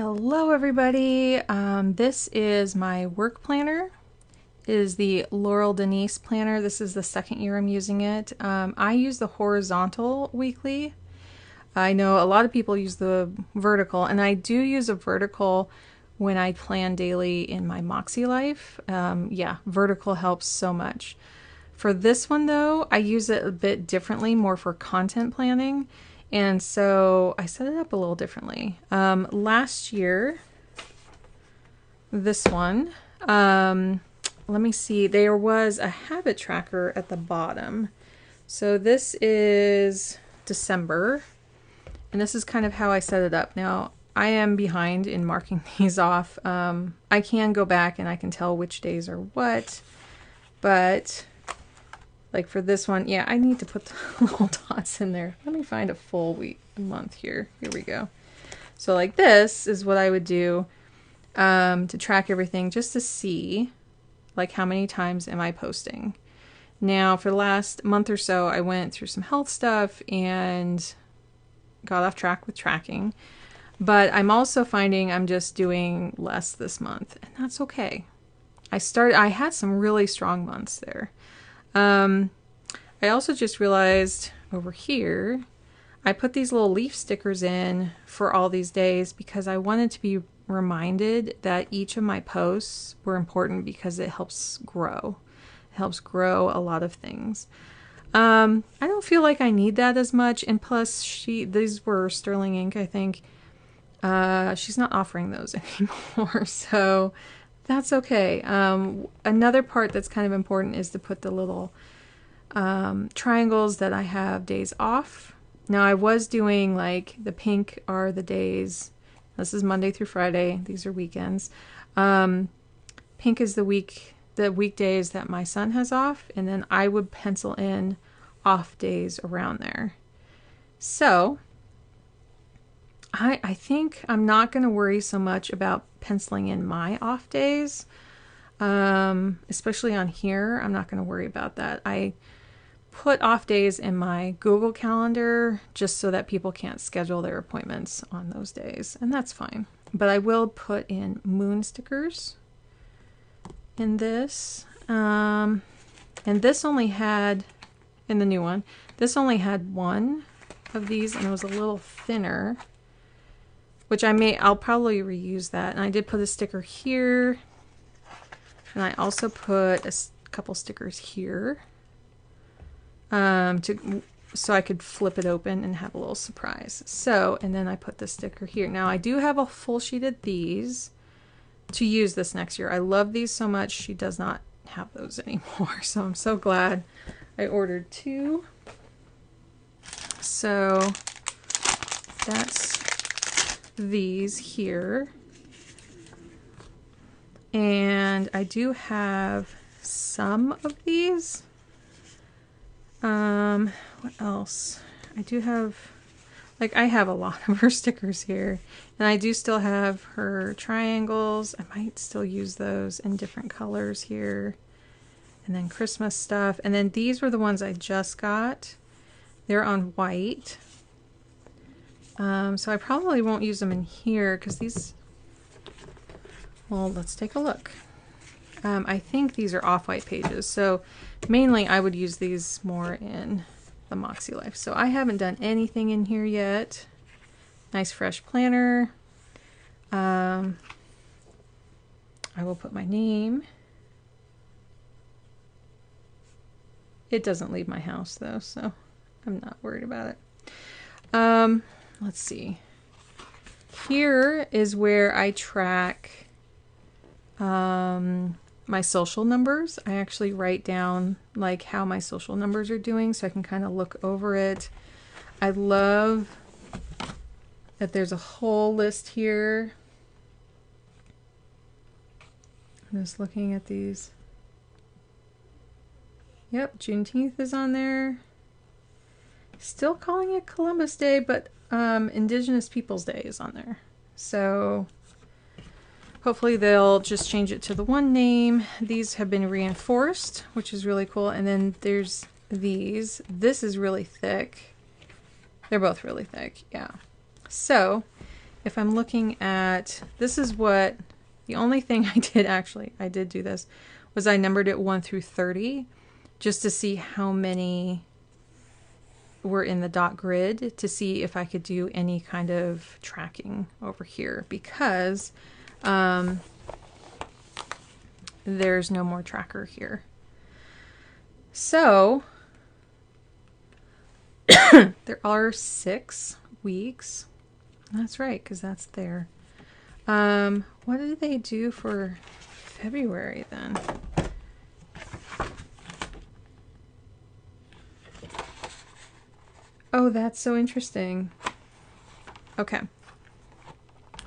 Hello everybody. This is my work planner. It is the Laurel Denise planner. This is the second year I'm using it. I use the horizontal weekly. I know a lot of people use the vertical, and I do use a vertical when I plan daily in my Moxie life. Yeah, vertical helps so much. For this one though, I use it a bit differently, more for content planning. And so I set it up a little differently. Last year, this one, let me see, there was a habit tracker at the bottom. So this is December, and this is kind of how I set it up. Now, I am behind in marking these off. I can go back and I can tell which days are what, but like for this one, yeah, I need to put the little dots in there. Let me find a full month here. Here we go. So like this is what I would do to track everything, just to see like how many times am I posting. Now for the last month or so, I went through some health stuff and got off track with tracking. But I'm also finding I'm just doing less this month, and that's okay. I had some really strong months there. I also just realized over here, I put these little leaf stickers in for all these days because I wanted to be reminded that each of my posts were important because it helps grow. It helps grow a lot of things. I don't feel like I need that as much. And plus these were sterling ink, I think. She's not offering those anymore. So that's okay. Another part that's kind of important is to put the little triangles that I have days off. Now I was doing like the pink are the days. This is Monday through Friday. These are weekends. Pink is the weekdays that my son has off, and then I would pencil in off days around there. So I think I'm not going to worry so much about penciling in my off days, especially on here. I'm not going to worry about that. I put off days in my Google Calendar just so that people can't schedule their appointments on those days, and that's fine. But I will put in moon stickers in this, and this only had, in the new one, this only had one of these, and it was a little thinner, which I'll probably reuse that. And I did put a sticker here, and I also put a couple stickers here so I could flip it open and have a little surprise. So, and then I put the sticker here. Now I do have a full sheet of these to use this next year. I love these so much. She does not have those anymore, so I'm so glad I ordered two. So that's these here, and I do have some of these. What else? I do have, like, I have a lot of her stickers here, and I do still have her triangles. I might still use those in different colors here, and then Christmas stuff. And then these were the ones I just got. They're on white. So I probably won't use them in here because these, well, let's take a look. I think these are off-white pages, so mainly I would use these more in the Moxie Life. So I haven't done anything in here yet. Nice fresh planner. I will put my name. It doesn't leave my house though, so I'm not worried about it. Let's see. Here is where I track my social numbers. I actually write down like how my social numbers are doing so I can kind of look over it. I love that there's a whole list here. I'm just looking at these. Yep, Juneteenth is on there. Still calling it Columbus Day, but Indigenous Peoples Day is on there. So hopefully they'll just change it to the one name. These have been reinforced, which is really cool. And then there's these. This is really thick. They're both really thick, yeah. So if I'm looking at, this is what, the only thing I did actually, I did do this, was I numbered it 1 through 30 just to see how many were in the dot grid, to see if I could do any kind of tracking over here, because there's no more tracker here. So there are 6 weeks. That's right, because that's there. What did they do for February then? Oh, that's so interesting. Okay.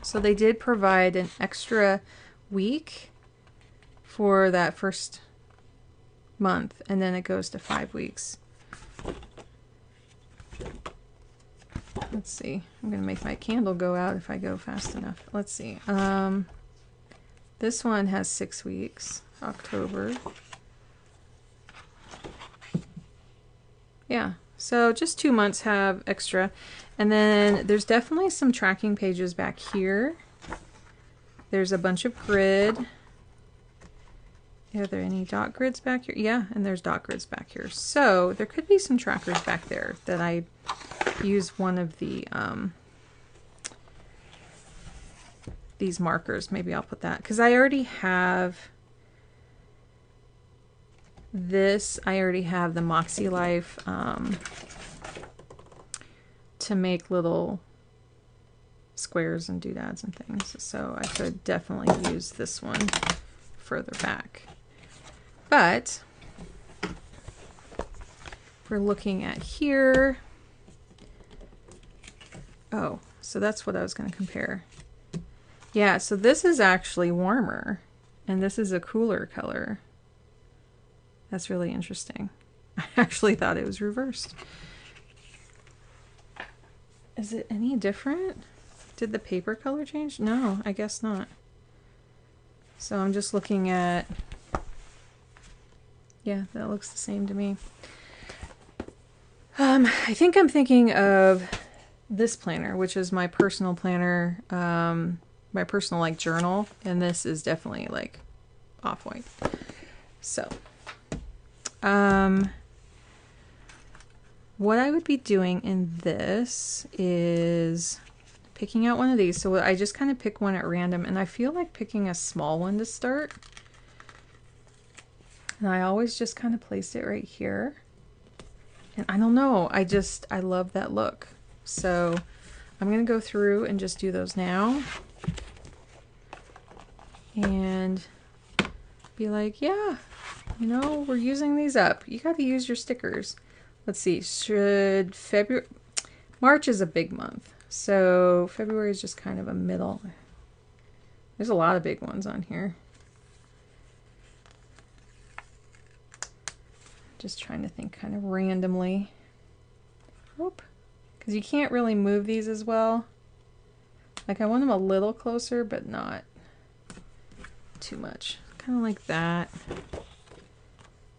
So they did provide an extra week for that first month, and then it goes to 5 weeks. Let's see. I'm going to make my candle go out if I go fast enough. Let's see. This one has 6 weeks. October. Yeah. So just 2 months have extra. And then there's definitely some tracking pages back here. There's a bunch of grid. Are there any dot grids back here? Yeah, and there's dot grids back here. So there could be some trackers back there that I use one of the these markers. Maybe I'll put that, because I already have this. I already have the Moxie Life to make little squares and doodads and things. So I could definitely use this one further back. But if we're looking at here, oh, so that's what I was going to compare. Yeah, so this is actually warmer, and this is a cooler color. That's really interesting. I actually thought it was reversed. Is it any different? Did the paper color change? No, I guess not. So I'm just looking at, yeah, that looks the same to me. I think I'm thinking of this planner, which is my personal planner, my personal like journal, and this is definitely like off-white. So what I would be doing in this is picking out one of these. So I just kind of pick one at random, and I feel like picking a small one to start. And I always just kind of place it right here. And I don't know, I love that look. So I'm going to go through and just do those now. And be like, yeah, you know, we're using these up. You got to use your stickers. Let's see, should February, March is a big month. So February is just kind of a middle. There's a lot of big ones on here. Just trying to think kind of randomly. Whoop. Because you can't really move these as well. Like I want them a little closer, but not too much. Kind of like that.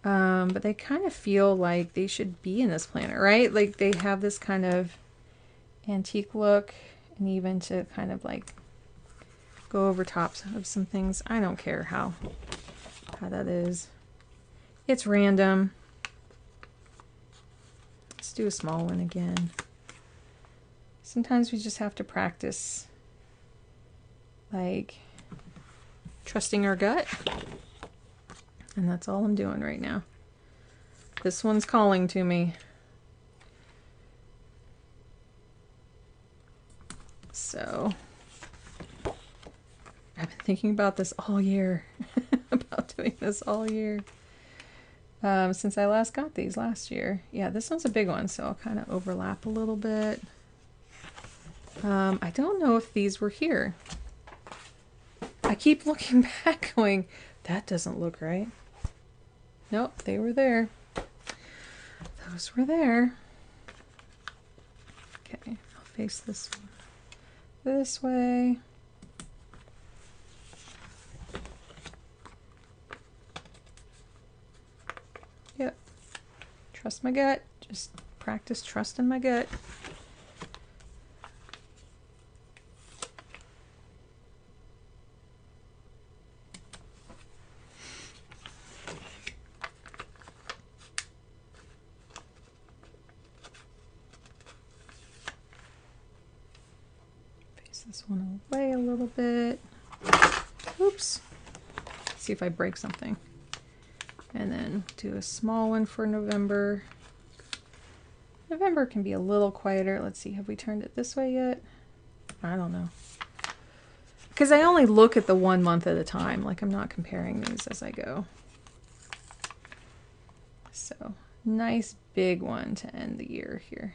But they kind of feel like they should be in this planner, right? Like they have this kind of antique look, and even to kind of like go over tops of some things. I don't care how that is. It's random. Let's do a small one again. Sometimes we just have to practice like trusting our gut. And that's all I'm doing right now. This one's calling to me. So I've been thinking about this all year. About doing this all year. Since I last got these last year. Yeah, this one's a big one, so I'll kind of overlap a little bit. I don't know if these were here. I keep looking back going, that doesn't look right. Nope, they were there. Those were there. Okay, I'll face this way. Yep. Trust my gut. Just practice trusting my gut. this one away a little bit. Oops. See if I break something. And then do a small one for November. November can be a little quieter. Let's see, have we turned it this way yet? I don't know. Because I only look at the 1 month at a time. Like, I'm not comparing these as I go. So, nice big one to end the year here.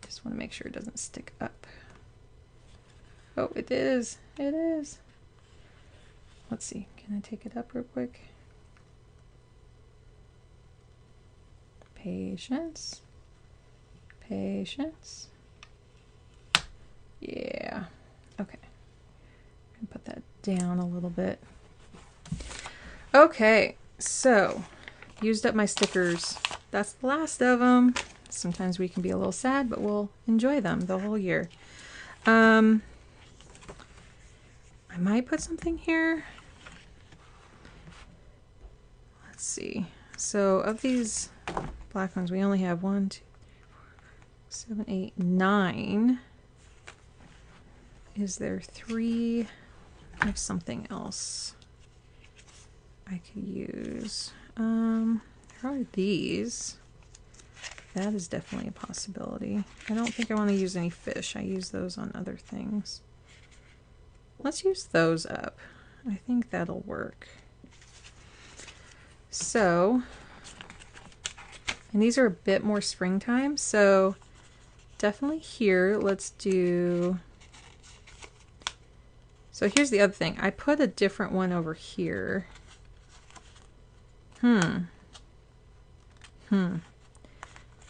Just want to make sure it doesn't stick up. Oh, it is. It is. Let's see. Can I take it up real quick? Patience. Patience. Yeah. Okay. I'm gonna put that down a little bit. Okay, so used up my stickers. That's the last of them. Sometimes we can be a little sad, but we'll enjoy them the whole year. I might put something here. Let's see. So of these black ones, we only have 1, 2, 7, 8, 9. Is there 3 of something else I could use? There are these. That is definitely a possibility. I don't think I want to use any fish. I use those on other things. Let's use those up. I think that'll work. So, and these are a bit more springtime, so definitely here, let's do, so here's the other thing. I put a different one over here.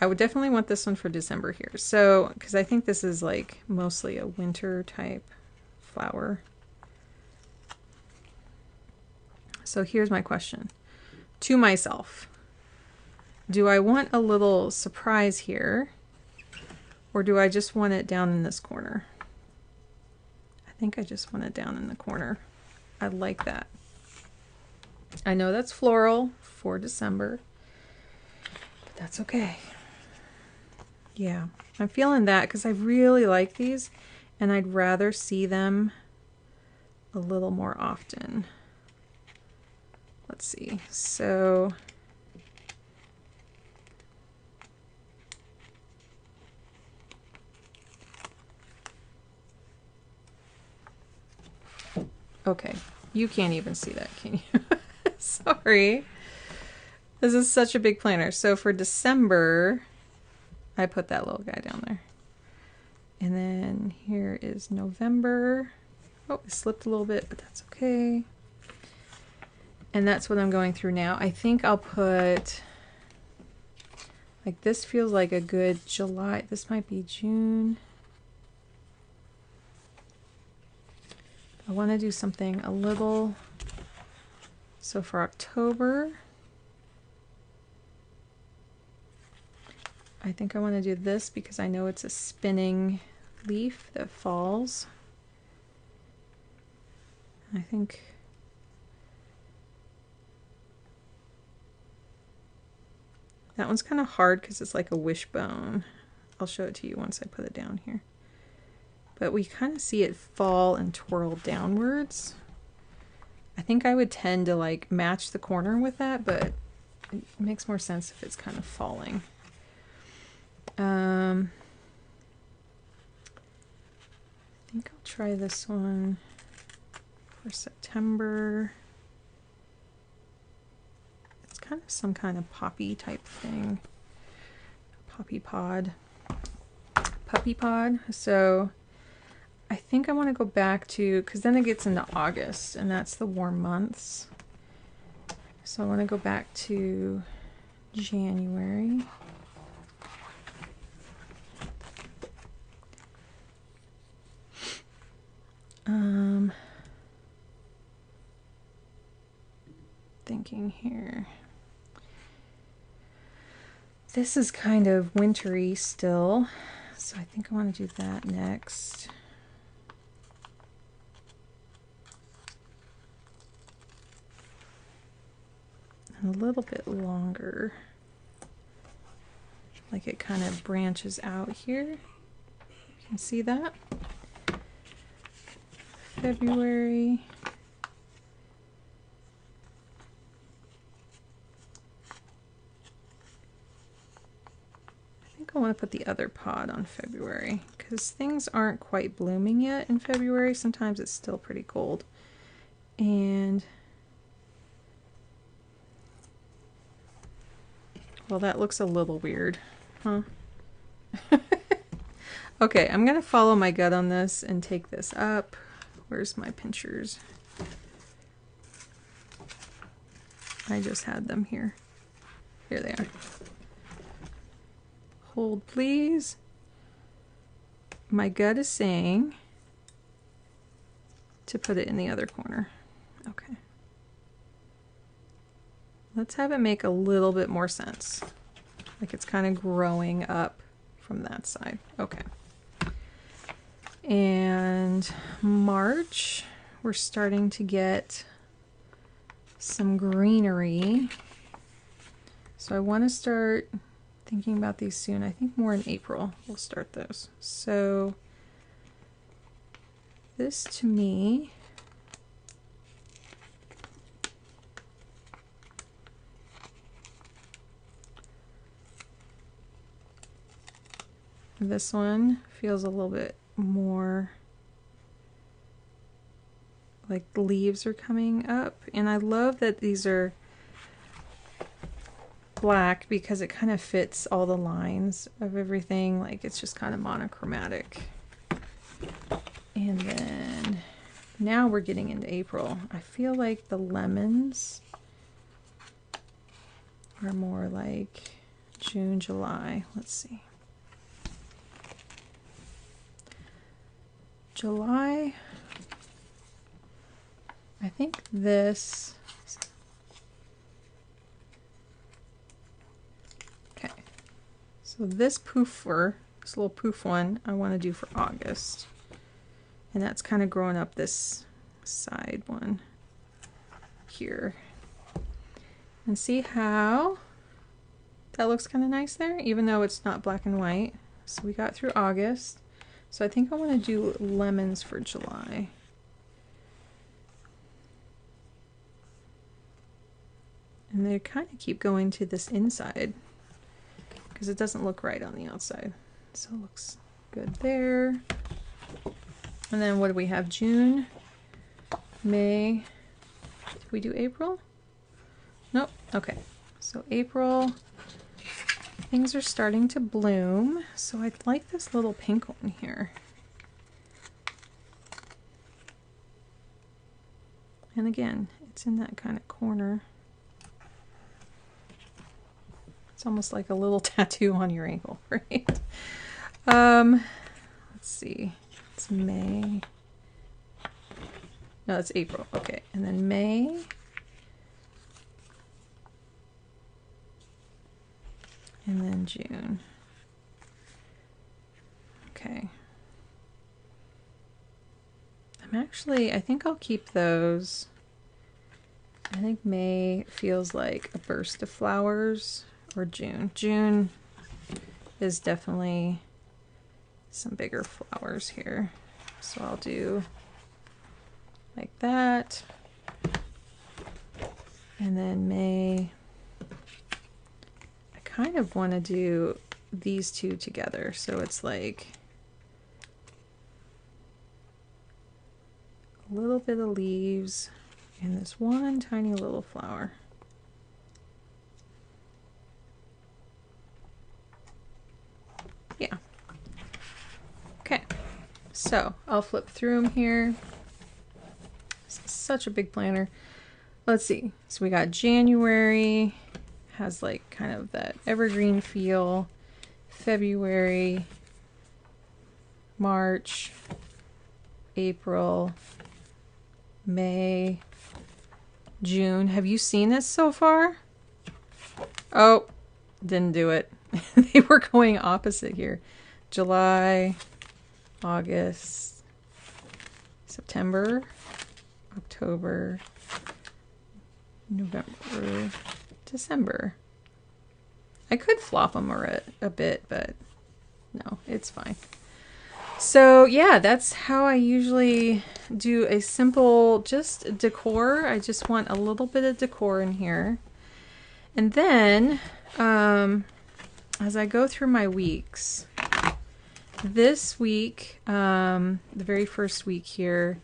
I would definitely want this one for December here. So, because I think this is like mostly a winter type flower. So here's my question to myself. Do I want a little surprise here, or do I just want it down in this corner? I think I just want it down in the corner. I like that. I know that's floral for December, but that's okay. Yeah, I'm feeling that because I really like these and I'd rather see them a little more often. Let's see. So okay, you can't even see that, can you? Sorry. This is such a big planner. So for December, I put that little guy down there. And then here is November. Oh, it slipped a little bit, but that's okay. And that's what I'm going through now. I think I'll put, like, this feels like a good July. This might be June. I want to do something a little, so for October, I think I want to do this because I know it's a spinning leaf that falls. I think that one's kind of hard because it's like a wishbone. I'll show it to you once I put it down here. But we kind of see it fall and twirl downwards. I think I would tend to like match the corner with that, but it makes more sense if it's kind of falling. I think I'll try this one for September. It's kind of some kind of poppy type thing. Poppy pod. Puppy pod. So I think I want to go back to, because then it gets into August and that's the warm months. So I want to go back to January. Thinking here. This is kind of wintry still, so I think I want to do that next. And a little bit longer. Like it kind of branches out here. You can see that. February. I think I want to put the other pod on February because things aren't quite blooming yet in February. Sometimes it's still pretty cold. And well, that looks a little weird, huh? Okay, I'm gonna follow my gut on this and take this up. Where's my pinchers? I just had them here. Here they are. Hold, please. My gut is saying to put it in the other corner. Okay. Let's have it make a little bit more sense. Like it's kind of growing up from that side. Okay. And March, we're starting to get some greenery. So I want to start thinking about these soon. I think more in April we'll start those. So this to me this one feels a little bit more like the leaves are coming up, and I love that these are black because it kind of fits all the lines of everything. Like it's just kind of monochromatic. And then now we're getting into April. I feel like the lemons are more like June, July. Let's see. July, I think this, okay, so this poofer, this little poof one, I want to do for August, and that's kind of growing up this side one here, and see how that looks kind of nice there, even though it's not black and white. So we got through August. So I think I want to do lemons for July. And they kind of keep going to this inside because it doesn't look right on the outside. So it looks good there. And then what do we have? June, May. Did we do April? Nope. Okay. So April. Things are starting to bloom, so I like this little pink one here. And again, it's in that kind of corner. It's almost like a little tattoo on your ankle, right? Let's see. It's May. No, it's April. Okay, and then May. And then June. Okay. I think I'll keep those. I think May feels like a burst of flowers, or June. June is definitely some bigger flowers here. So I'll do like that. And then May, kind of want to do these two together, so it's like a little bit of leaves and this one tiny little flower. Yeah. Okay, so I'll flip through them here. This is such a big planner. Let's see. So we got January. Has like kind of that evergreen feel. February, March, April, May, June. Have you seen this so far? Oh, didn't do it. They were going opposite here. July, August, September, October, November, December. I could flop them a bit, but no, it's fine. So yeah, that's how I usually do a simple just decor. I just want a little bit of decor in here. And then as I go through my weeks, this week, the very first week here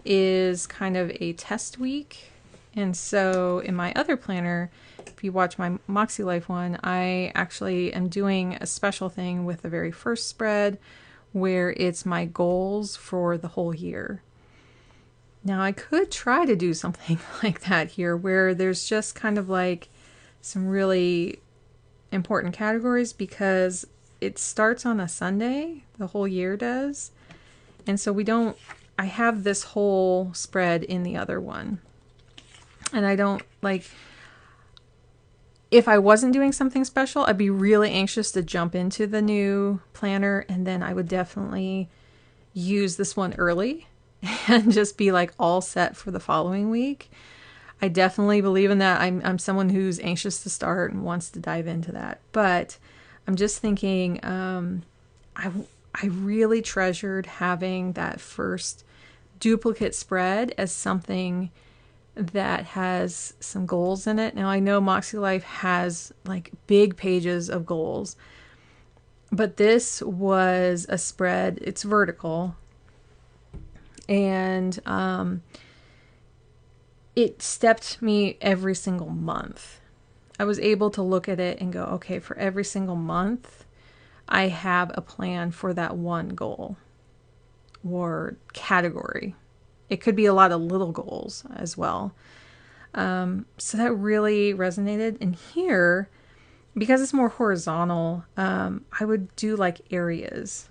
is kind of a test week. And so in my other planner, if you watch my Moxie Life one, I actually am doing a special thing with the very first spread where it's my goals for the whole year. Now I could try to do something like that here where there's just kind of like some really important categories because it starts on a Sunday, the whole year does. And so I have this whole spread in the other one. And I don't like, if I wasn't doing something special, I'd be really anxious to jump into the new planner, and then I would definitely use this one early and just be like all set for the following week. I definitely believe in that. I'm someone who's anxious to start and wants to dive into that. But I'm just thinking, I really treasured having that first duplicate spread as something that has some goals in it. Now I know Moxie Life has like big pages of goals, but this was a spread. It's vertical, and it stepped me every single month. I was able to look at it and go, okay, for every single month, I have a plan for that one goal or category. It could be a lot of little goals as well. So that really resonated. And here, because it's more horizontal, I would do like areas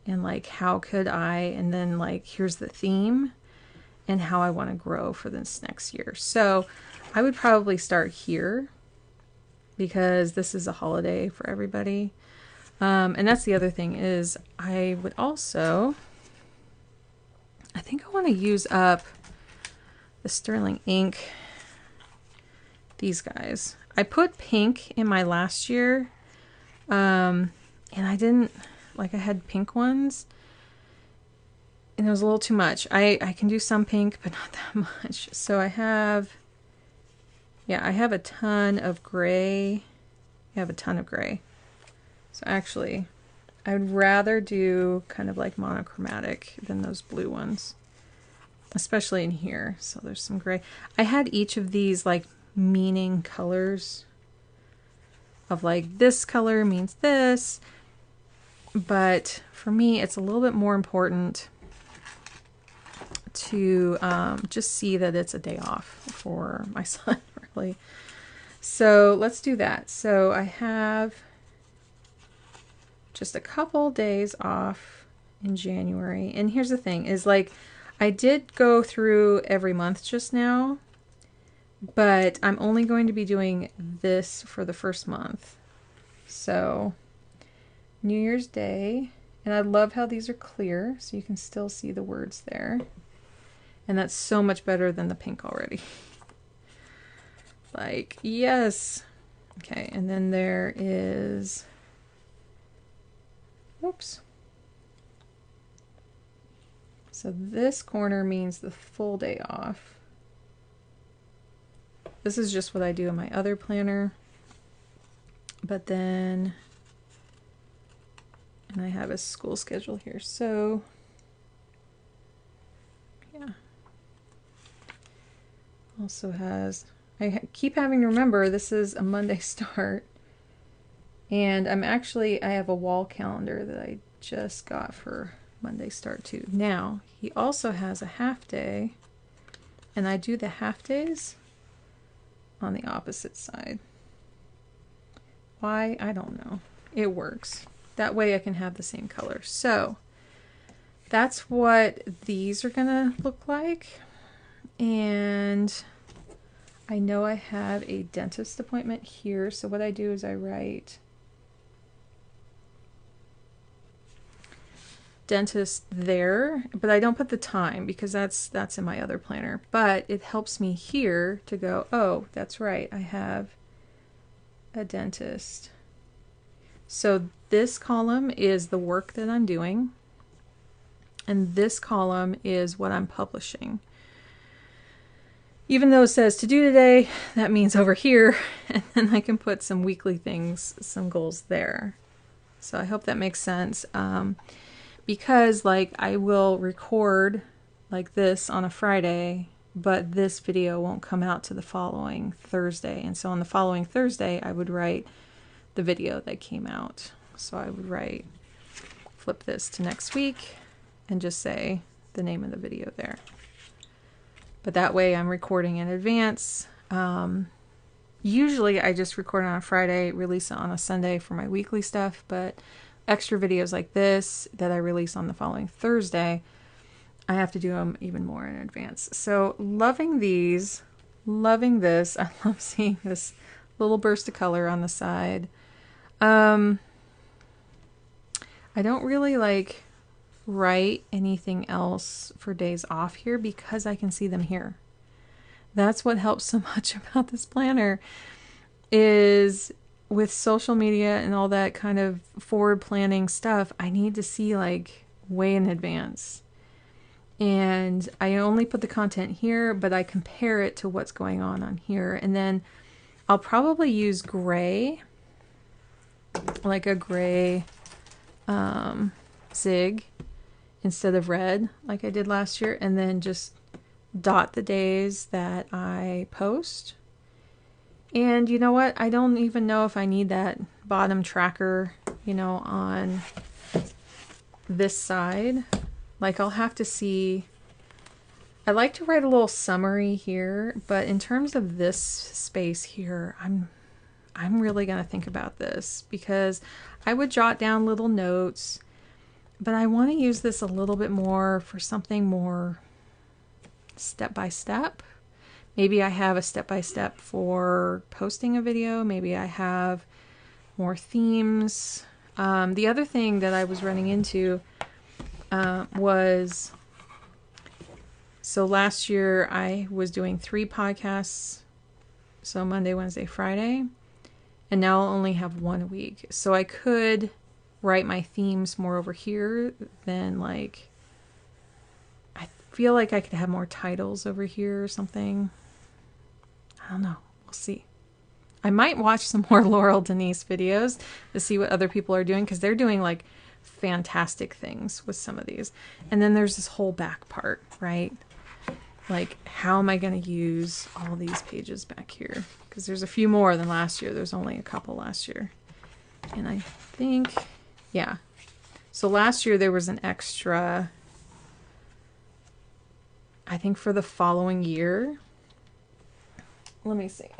and like how could I, and then like here's the theme and how I want to grow for this next year. So I would probably start here because this is a holiday for everybody. And that's the other thing is I would also, I think I want to use up the Sterling ink, these guys. I put pink in my last year, and I didn't, like I had pink ones, and it was a little too much. I can do some pink, but not that much. So I have a ton of gray. I have a ton of gray. So actually, I would rather do kind of like monochromatic than those blue ones, especially in here. So there's some gray. I had each of these like meaning colors of like this color means this, but for me it's a little bit more important to just see that it's a day off for my son, really. So let's do that. So I have just a couple days off in January. And here's the thing is like, I did go through every month just now, but I'm only going to be doing this for the first month. So New Year's Day, and I love how these are clear so you can still see the words there. And that's so much better than the pink already. Like, yes. Okay, and then there is, whoops. So this corner means the full day off. This is just what I do in my other planner. But then, and I have a school schedule here. So, yeah. Also has, I keep having to remember this is a Monday start. And I have a wall calendar that I just got for Monday start too. Now, he also has a half day, and I do the half days on the opposite side. Why? I don't know. It works. That way I can have the same color. So that's what these are gonna look like. And I know I have a dentist appointment here. So what I do is I write dentist there, but I don't put the time because that's in my other planner. But it helps me here to go, oh, that's right, I have a dentist. So this column is the work that I'm doing, and this column is what I'm publishing. Even though it says to do today, that means over here, and then I can put some weekly things, some goals there. So I hope that makes sense. Because like I will record like this on a Friday, but this video won't come out to the following Thursday. And so on the following Thursday, I would write the video that came out. So I would write, flip this to next week and just say the name of the video there. But that way I'm recording in advance. Usually I just record on a Friday, release it on a Sunday for my weekly stuff, but extra videos like this that I release on the following Thursday, I have to do them even more in advance. So loving these, loving this. I love seeing this little burst of color on the side. I don't really like write anything else for days off here because I can see them here. That's what helps so much about this planner, is with social media and all that kind of forward planning stuff, I need to see like way in advance. And I only put the content here, but I compare it to what's going on here. And then I'll probably use gray, like a gray zig instead of red like I did last year, and then just dot the days that I post. And you know what? I don't even know if I need that bottom tracker, you know, on this side. Like I'll have to see. I like to write a little summary here, but in terms of this space here, I'm really going to think about this, because I would jot down little notes, but I want to use this a little bit more for something more step by step. Maybe I have a step by step for posting a video. Maybe I have more themes. The other thing that I was running into was, so last year I was doing 3 podcasts, so Monday, Wednesday, Friday, and now I'll only have 1 a week. So I could write my themes more over here than like, I feel like I could have more titles over here or something. I don't know. We'll see. I might watch some more Laurel Denise videos to see what other people are doing, because they're doing like fantastic things with some of these. And then there's this whole back part, right? Like, how am I going to use all these pages back here? Because there's a few more than last year. There's only a couple last year. And I think, yeah. So last year there was an extra, I think for the following year. Let me see.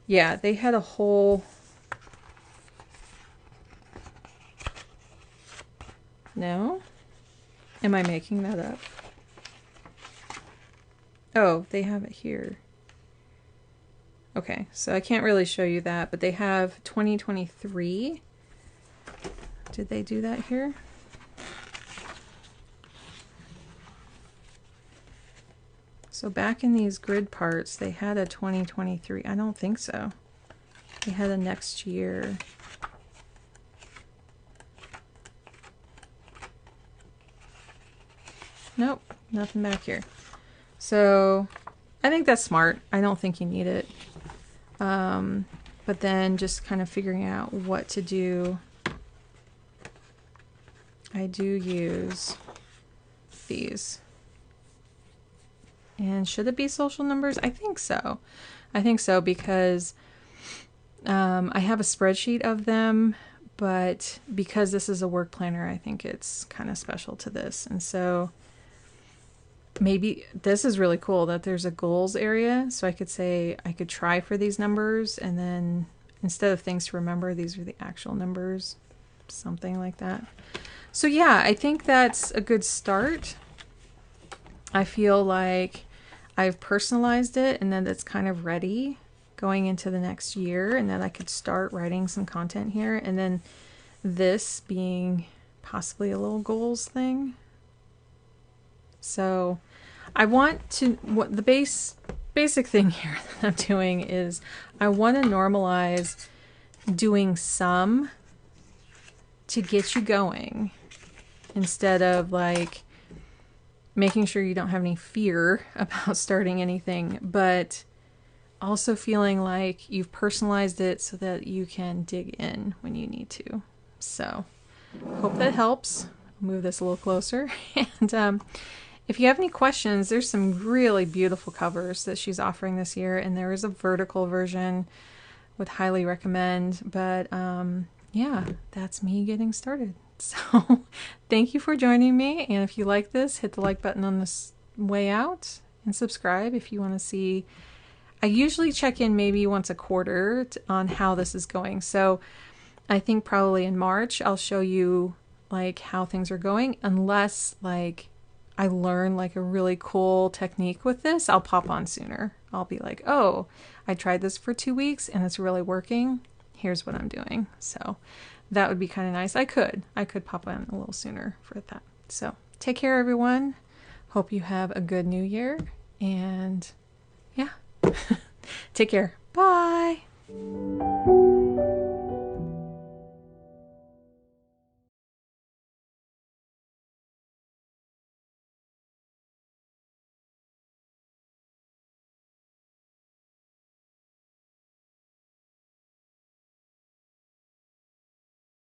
Yeah, they had a whole, no? Am I making that up? Oh, they have it here. Okay, so I can't really show you that, but they have 2023. Did they do that here? So back in these grid parts, they had a 2023. I don't think so. They had a next year. Nope, nothing back here. So I think that's smart. I don't think you need it. But then just kind of figuring out what to do. I do use these. And should it be social numbers? I think so. I think so, because I have a spreadsheet of them, but because this is a work planner, I think it's kind of special to this. And so maybe this is really cool that there's a goals area. So I could say I could try for these numbers, and then instead of things to remember, these are the actual numbers, something like that. So yeah, I think that's a good start. I feel like I've personalized it, and then it's kind of ready going into the next year, and then I could start writing some content here, and then this being possibly a little goals thing. So I want to, what the basic thing here that I'm doing is I want to normalize doing some to get you going instead of like making sure you don't have any fear about starting anything, but also feeling like you've personalized it so that you can dig in when you need to. So hope that helps. Move this a little closer. And if you have any questions, there's some really beautiful covers that she's offering this year, and there is a vertical version, would highly recommend. But yeah, that's me getting started. So thank you for joining me, and if you like this, hit the like button on this way out and subscribe if you want to see. I usually check in maybe once a quarter on how this is going, so I think probably in March I'll show you like how things are going, unless like I learn like a really cool technique with this. I'll pop on sooner. I'll be like, oh, I tried this for 2 weeks and it's really working. Here's what I'm doing. So that would be kind of nice. I could pop on a little sooner for that. So take care, everyone. Hope you have a good new year, and yeah, take care. Bye.